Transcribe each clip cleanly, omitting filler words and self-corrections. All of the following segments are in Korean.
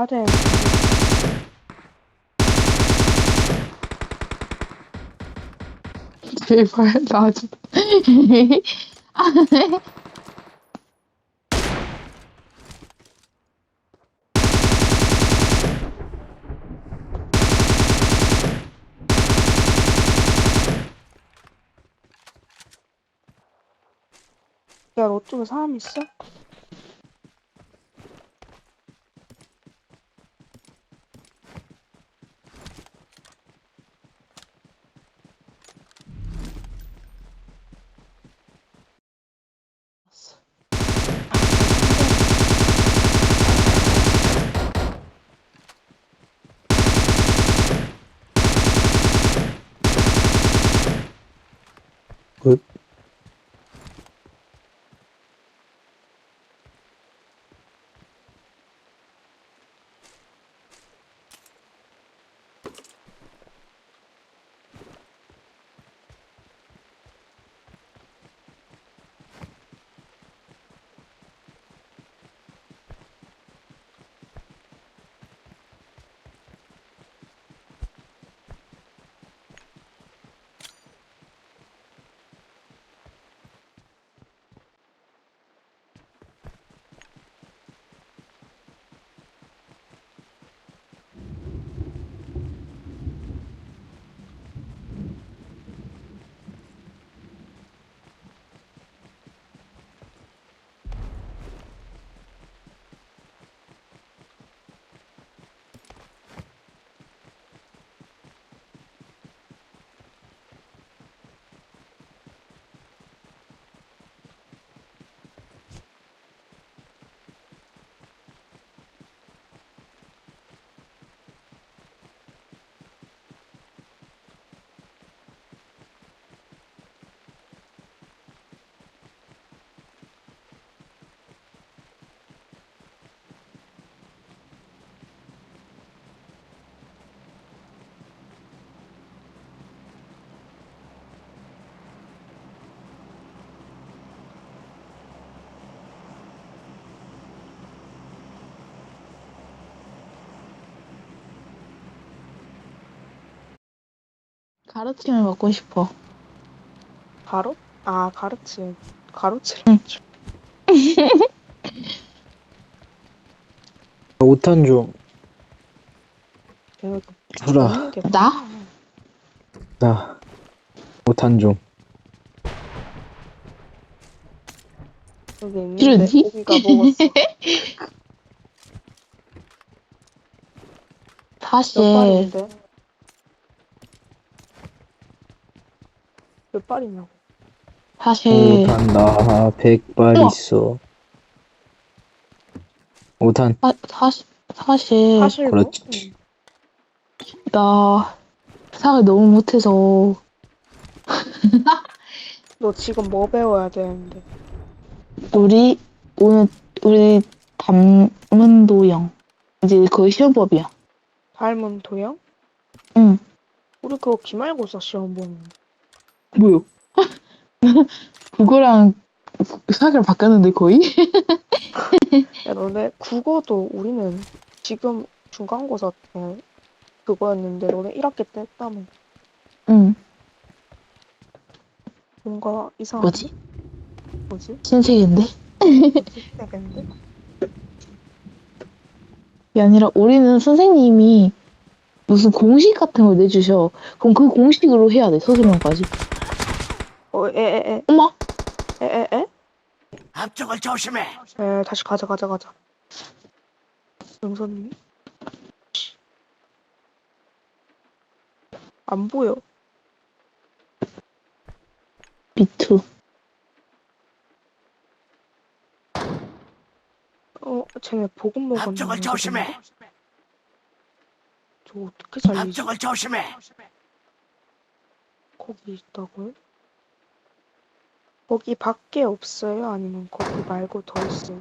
가야 돼. 제발 나 좀. 야, 너 쪽에 사람 있어? 굿. 가르침을 먹고 싶어. 가로? 아, 가르치. 가로치를 응. 줄. 5탄 좀 내가 먹는 주라. 게 나? 많아. 나 5탄 좀. 여기 있는데 싫은디? 고기가 먹었어. 몇 사실 발인데? 몇 발이냐고. 사실 5탄 나 100발 우와 있어. 5탄. 사실 사실 뭐? 그렇지. 응. 나 사을 너무 못해서 너 지금 뭐 배워야 되는데? 우리 오늘 우리 담문도형 이제 거의 시험법이야. 닮은 도형? 응. 우리 그거 기말고사 시험 보는데. 뭐요? 그거랑 사을 바뀌었는데 거의? 야, 너네 국어도 우리는 지금 중간고사 때 그거였는데 너네 1학기 때 했다며. 응. 뭔가 이상하네. 뭐지? 뭐지? 신세계인데? 뭐지? 되겠는데? 이 아니라 우리는 선생님이 무슨 공식 같은 걸 내주셔. 그럼 그 공식으로 해야 돼, 서술형까지. 에에에 엄마? 에에에? 앞쪽을 조심해. 에 다시 가자. 영선님 안 보여. 미투. 쟤네 보급 먹었나 앞쪽을 조심해. 모르겠는데? 저 어떻게 살리지? 앞쪽을 조심해. 거기 있다고요? 거기 밖에 없어요? 아니면 거기 말고 더 있어요?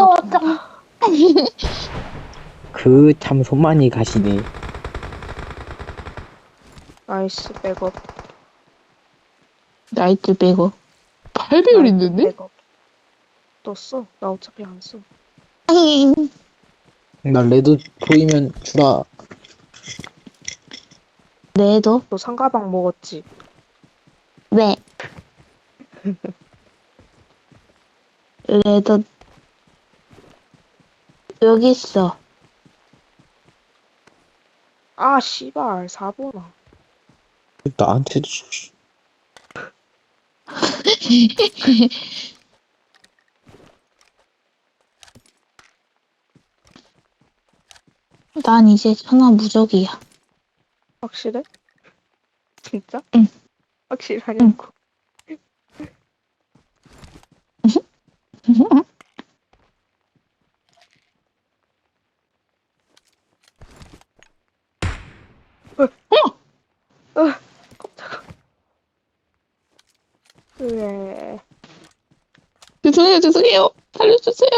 내가 왔다. 그 참 손만이 가시네. 나이스 백업. 나이트 백업. 8배율 있는데? 백업. 또 써. 나 어차피 안 써. 나 레드 보이면 주라. 레더? 너 상가방 먹었지? 네. 레더. 여기 있어. 아 씨발 4번아. 나한테도 줘. 난 이제 천하무적이야. 확실해? 진짜? 응. 확실하냐고. 깜짝아. 왜? 죄송해요. 살려주세요.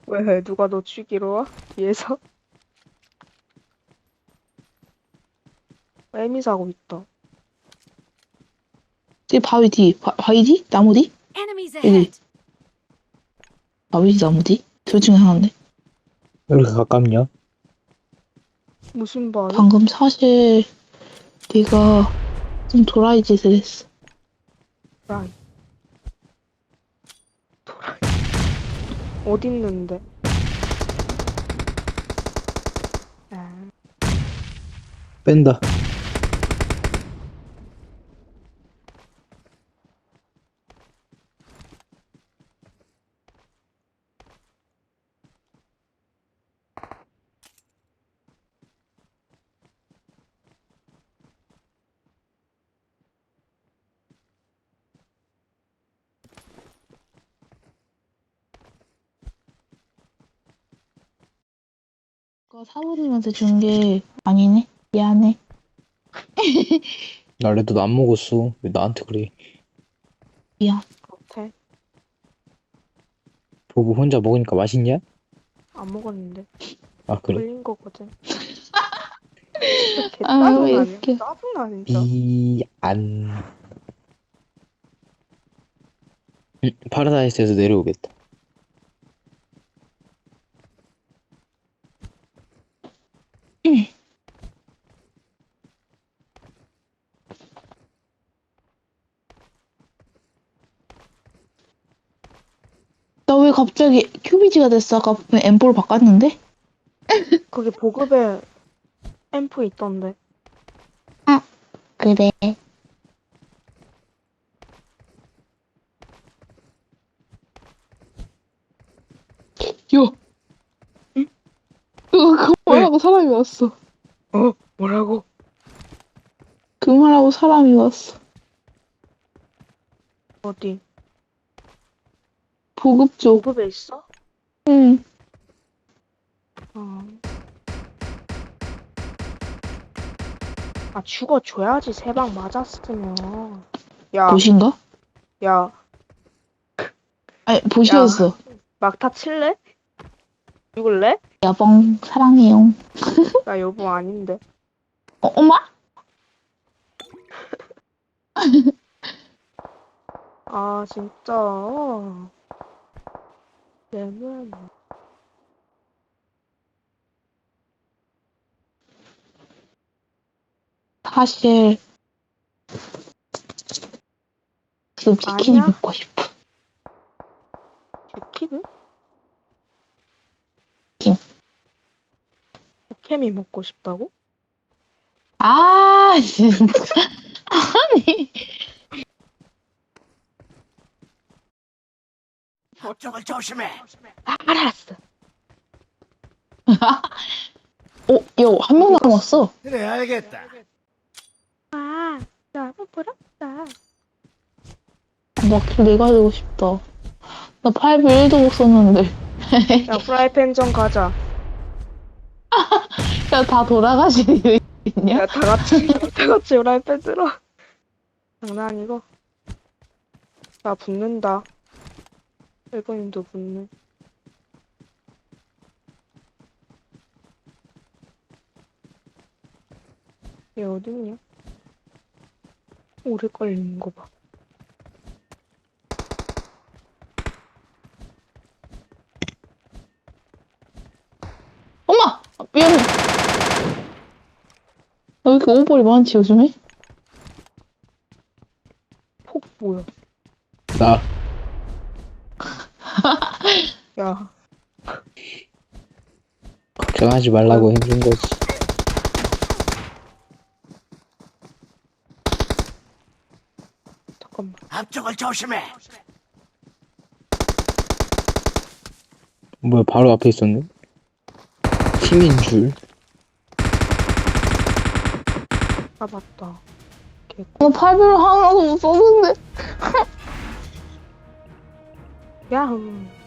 왜 누가 너 죽이러 와? 뒤에서? 애미 사고 있다. 제 바위 뒤. 바위 뒤? 나무 뒤? Enemies 여기. ahead. 바위 뒤, 나무 뒤? 둘 중에 하나인데. 왜 이렇게 가깝냐? 무슨 바위? 방금 사실 네가 좀 도라이 짓을 했어. 도라이. 어디 있는데? 아, 뺀다. 아까 사부님한테 준 게 아니네. 미안해. 나 레드도 안 먹었어. 왜 나한테 그래? 미안. 그렇대. 보고 혼자 먹으니까 맛있냐? 안 먹었는데. 아 그래? 걸린 거거든. 개 아, 왜 짜증나네. 이렇게. 짜증나 진짜. 미안. 파라다이스에서 내려오겠다. 나 왜 갑자기 큐비지가 됐어? 아까 보면 M4를 바꿨는데? 거기 보급에 앰프 있던데. 그래. 야! 응? 그 말하고 사람이 왔어. 어? 뭐라고? 그 말하고 사람이 왔어. 어디? 보급 쪽. 보급에 있어? 응. 어. 아 죽어줘야지 3방 맞았으면. 야, 보신가? 야, 아니, 보시였어. 막타 칠래? 죽을래? 야봉, 사랑해요. 나 여보 아닌데. 엄마? 아 진짜. 얘는 사실, 지금 치킨이 아니야. 먹고 싶어. 치킨? 치킨. 포케미 먹고 싶다고? 아, 진짜. 아니. 저쪽을 조심해. 알았어. 한 명 남았어. 그래 알겠다. 아, 너무 부럽다. 나킬 내가 되고 싶다. 나 8배 1도 못 썼는데. 야 프라이팬전 가자. 야, 다 돌아가실 일 있냐? 야 다 같이 프라이팬 들어. 장난 아니고. 나 붙는다. 일본인도 붙네. 얘 어딨냐? 오래 걸리는 거 봐. 엄마! 아, 미안해. 왜 이렇게 오버리 많지, 요즘에? 폭 뭐야? 나 야, 걱정하지 말라고 해준 거지. 잠깐만. 앞쪽을 조심해. 뭐야, 바로 앞에 있었네? 팀인 줄. 아, 맞다. 나 팔별 하나도 못 썼는데. 야흥.